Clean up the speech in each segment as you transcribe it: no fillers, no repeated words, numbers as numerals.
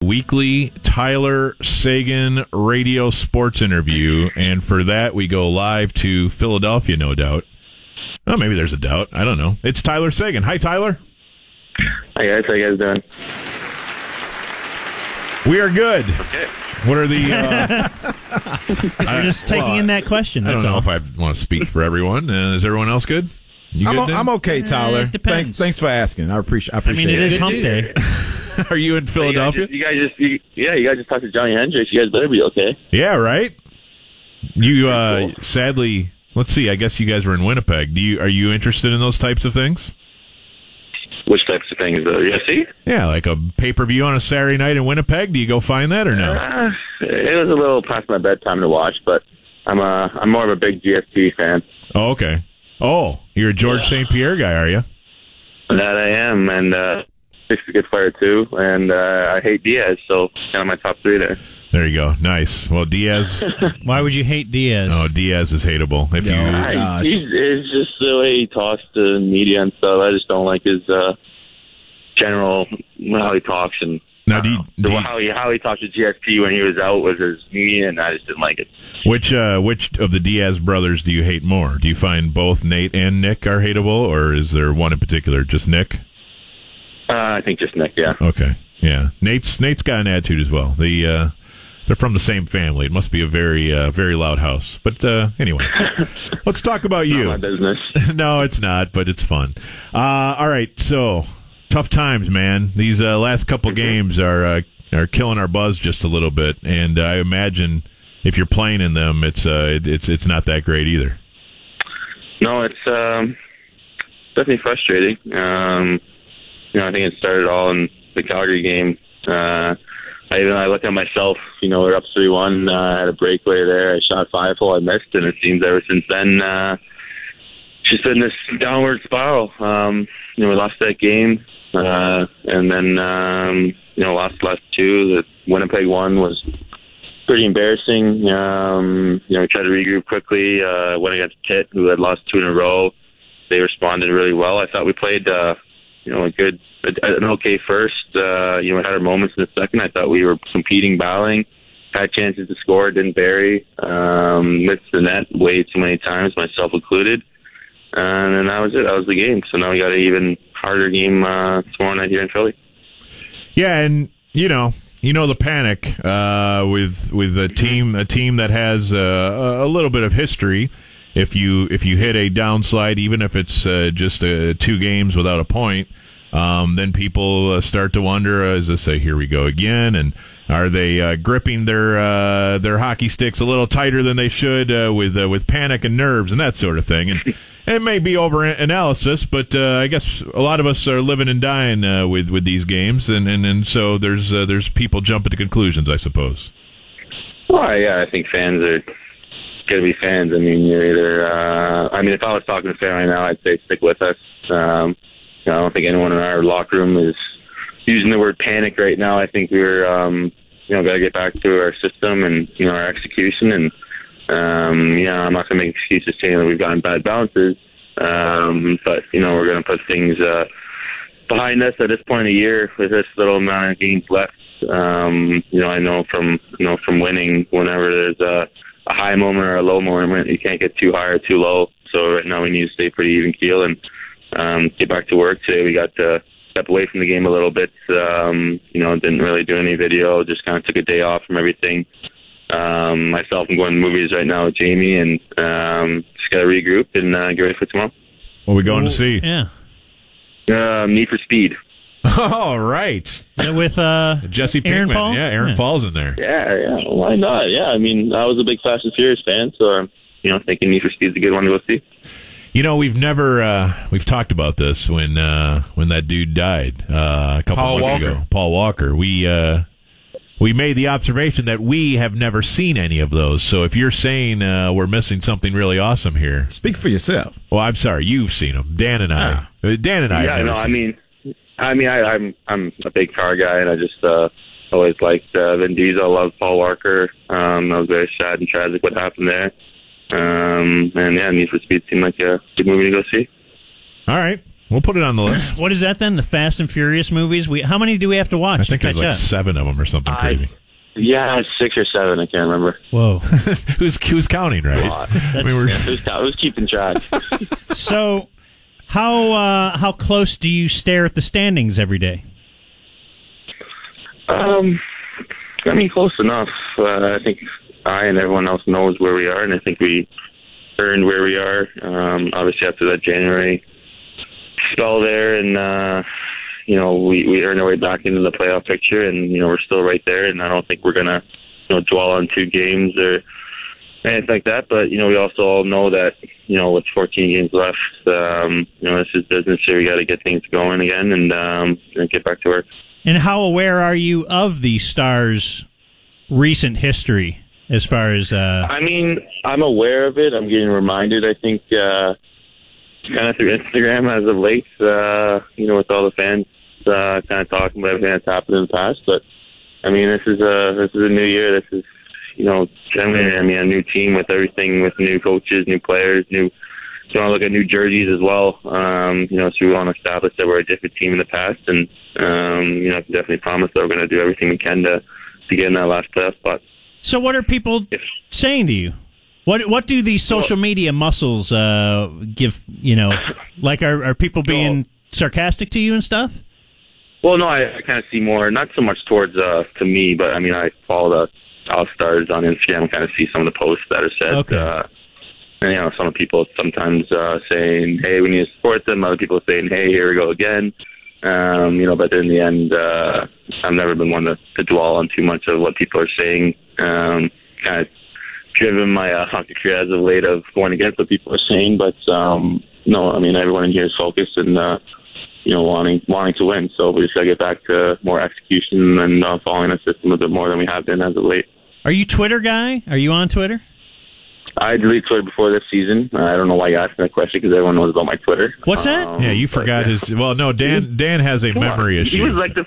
weekly Tyler Seguin radio sports interview, and for that we go live to Philadelphia, no doubt. Oh, maybe there's a doubt. I don't know. It's Tyler Seguin. Hi, Tyler. Hi, guys. How you guys doing? We are good. Okay. What are the... We're just taking in that question. I don't know if I want to speak for everyone. Is everyone else good? You good, I'm okay, Tyler. Depends. Thanks for asking. I appreciate I mean, it it. is hump day. Are you in Philadelphia? You guys just talked to Johnny Hendricks. You guys better be okay. Yeah, right? You, sadly... Let's see. I guess you guys were in Winnipeg. Are you interested in those types of things? Which types of things? UFC? Yeah, like a pay-per-view on a Saturday night in Winnipeg. Do you go find that or no? It was a little past my bedtime to watch, but I'm more of a big GSP fan. Oh, okay. Oh, you're a George St. Pierre guy, are you? That I am, and Dick's a good fighter too, and I hate Diaz, so kind of my top three there. There you go. Nice. Well, Diaz. Why would you hate Diaz? Oh, Diaz is hateable. If It's just the way he talks to the media and stuff. I just don't like his general how he talks and now how he talked to GSP when he was out with his knee, and I just didn't like it. Which of the Diaz brothers do you hate more? Do you find both Nate and Nick are hateable, or is there one in particular? Just Nick? I think just Nick. Yeah. Okay. Yeah. Nate's got an attitude as well. They're from the same family. It must be a very very loud house. But anyway, let's talk about you. Not my business. No, it's not, but it's fun. All right, so tough times, man. These last couple games are killing our buzz just a little bit, and I imagine if you're playing in them, it's not that great either. No, it's definitely frustrating. I think it started all in the Calgary game. I look at myself, we're up 3-1, I had a breakaway there, I shot 5-hole, I missed, and it seems ever since then, just been this downward spiral. We lost that game, and then, lost the last two. The Winnipeg one was pretty embarrassing. We tried to regroup quickly, went against Pitt, who had lost 2 in a row. They responded really well. I thought we played, an okay first. We had our moments in the second. I thought we were competing, battling, had chances to score, didn't bury, missed the net way too many times, myself included. And then that was it. That was the game. So now we got an even harder game tomorrow night here in Philly. Yeah, and the panic with a team that has a little bit of history. If you hit a downslide, even if it's just 2 games without a point, then people start to wonder, as they say, here we go again, and are they gripping their hockey sticks a little tighter than they should with panic and nerves and that sort of thing? And it may be over analysis, but I guess a lot of us are living and dying with these games, and so there's people jumping to conclusions, I suppose. Well, yeah, I think fans are going to be fans. I mean, you're either. If I was talking to a fan right now, I'd say stick with us. I don't think anyone in our locker room is using the word panic right now. I think we're, got to get back to our system and, our execution. And, I'm not going to make excuses saying that we've gotten bad bounces. But, we're going to put things behind us at this point of the year with this little amount of games left. I know from winning, whenever there's a high moment or a low moment, you can't get too high or too low. So right now we need to stay pretty even keel and get back to work today. We got to step away from the game a little bit. Didn't really do any video. Just kind of took a day off from everything. Myself, I'm going to movies right now with Jamie, and just got to regroup and get ready for tomorrow. What are we going to see? Yeah. Need for Speed. All right. With Jesse Pinkman. Aaron Paul? Yeah, Aaron Paul's in there. Yeah. Why not? Yeah, I was a big Fast and Furious fan, so thinking Need for Speed's a good one to go see. We've talked about this when that dude died a couple months ago. Paul Walker. We made the observation that we have never seen any of those. So if you're saying we're missing something really awesome here, speak for yourself. Well, I'm sorry, you've seen them. Dan and I. Yeah, no, I'm a big car guy, and I just always liked Vin Diesel. I love Paul Walker. I was very sad and tragic what happened there. And yeah, Need for Speed seemed like a good movie to go see. All right. We'll put it on the list. What is that then? The Fast and Furious movies? How many do we have to watch? I think to there's catch like up? 7 of them or something crazy. Yeah, 6 or 7. I can't remember. Whoa. Who's counting, right? Who's keeping track? So, how close do you stare at the standings every day? I mean, close enough. I think I and everyone else knows where we are, and I think we earned where we are. Obviously, after that January spell there, and we earned our way back into the playoff picture, and we're still right there. And I don't think we're gonna dwell on 2 games or anything like that. But we also all know that with 14 games left, this is business here. We got to get things going again and get back to work. And how aware are you of the Stars' recent history as far as... I mean, I'm aware of it. I'm getting reminded, I think, kind of through Instagram as of late, with all the fans kind of talking about everything that's happened in the past. But, I mean, this is a new year. This is, generally, a new team with everything, with new coaches, new players, so I look at new jerseys as well. So we want to establish that we're a different team in the past, and I can definitely promise that we're going to do everything we can to get in that last playoff spot. So what are people saying to you? What do these social media muscles give? Like are people being sarcastic to you and stuff? Well, no, I kind of see more, not so much towards to me, but I mean I follow the All Stars on Instagram and kind of see some of the posts that are said. Okay. And some people sometimes saying, "Hey, we need to support them." Other people saying, "Hey, here we go again." But in the end, I've never been one to dwell on too much of what people are saying. Kind of driven my hockey career as of late of going against what people are saying. But no, I mean everyone in here is focused and wanting to win. So we just got to get back to more execution and following the system a bit more than we have been as of late. Are you Twitter guy? Are you on Twitter? I deleted Twitter before this season. I don't know why you asked me that question because everyone knows about my Twitter. What's that? Yeah, you forgot his. Well, no, Dan has a memory issue. He was like the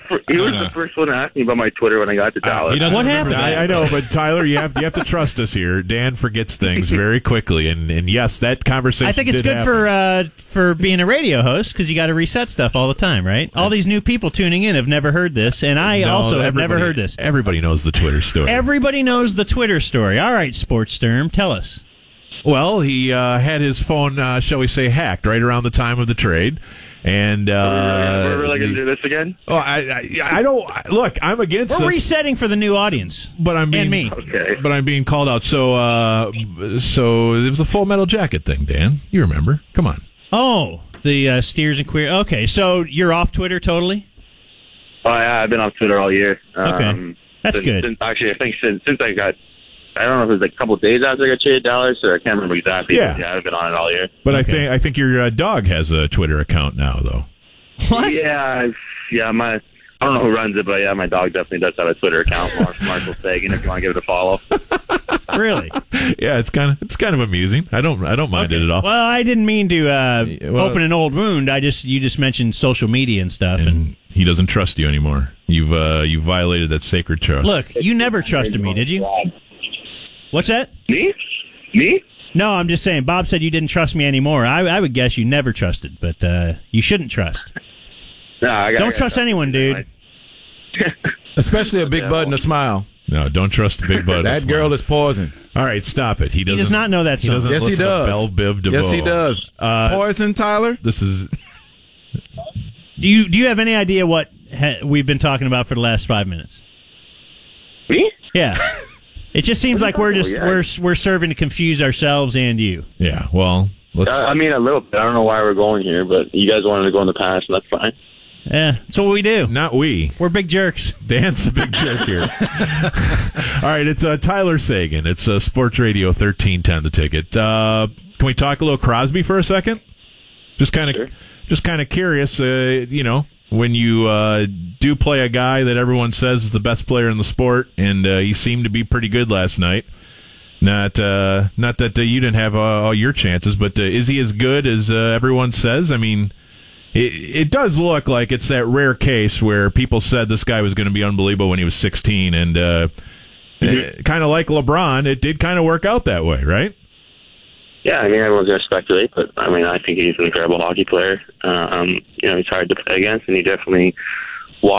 first one to ask me about my Twitter when I got to Dallas. He doesn't What remember happened? I know, but Tyler, you have to trust us here. Dan forgets things very quickly, and yes, that conversation. I think it's good for being a radio host because you got to reset stuff all the time, right? All these new people tuning in have never heard this, and I also have never heard this. Everybody knows the Twitter story. Everybody knows the Twitter story. All right, Sports Sturm, tell us. Well, he had his phone, shall we say, hacked right around the time of the trade, and we're really going to do this again? Oh, I don't look. I'm against. We're resetting for the new audience, but I'm being, and me. Okay. But I'm being called out. So it was the Full Metal Jacket thing, Dan. You remember? Come on. Oh, the Steers and Queer. Okay, so you're off Twitter totally? Oh yeah, I've been off Twitter all year. Okay, that's good. Actually, I think since I got. I don't know if it was like a couple of days after I got traded to Dallas, or I can't remember exactly. Yeah, but yeah, I've been on it all year. But okay. I think your dog has a Twitter account now, though. What? Yeah. I don't know who runs it, but yeah, my dog definitely does have a Twitter account. Marshall Seguin, if you want to give it a follow. Really? Yeah, it's kind of amusing. I don't mind it at all. Well, I didn't mean to open an old wound. You just mentioned social media and stuff, and he doesn't trust you anymore. You've violated that sacred trust. Look, you never trusted me, did you? What's that? Me? No, I'm just saying. Bob said you didn't trust me anymore. I would guess you never trusted, but you shouldn't trust. No, don't trust anyone, dude. Especially a big butt and a smile. No, don't trust a big butt. That girl is poison. All right, stop it. He does not know that song. Yes, he does. Belle Biv DeVoe. Yes, he does. Poison, Tyler? This is... Do you have any idea what we've been talking about for the last 5 minutes? Me? Yeah. It just seems like we're serving to confuse ourselves and you. Yeah, well, let's... I mean, a little bit. I don't know why we're going here, but you guys wanted to go in the past, and that's fine. Yeah, that's what we do. Not we. We're big jerks. Dan's the big jerk here. All right, it's Tyler Seguin. It's Sports Radio 1310, the ticket. Can we talk a little Crosby for a second? Just kind of curious, when you do play a guy that everyone says is the best player in the sport, and he seemed to be pretty good last night. Not that you didn't have all your chances, but is he as good as everyone says? I mean, it does look like it's that rare case where people said this guy was going to be unbelievable when he was 16, and kind of like LeBron, it did kind of work out that way, right? Yeah, I mean, everyone's going to speculate, but I mean, I think he's an incredible hockey player. He's hard to play against, and he definitely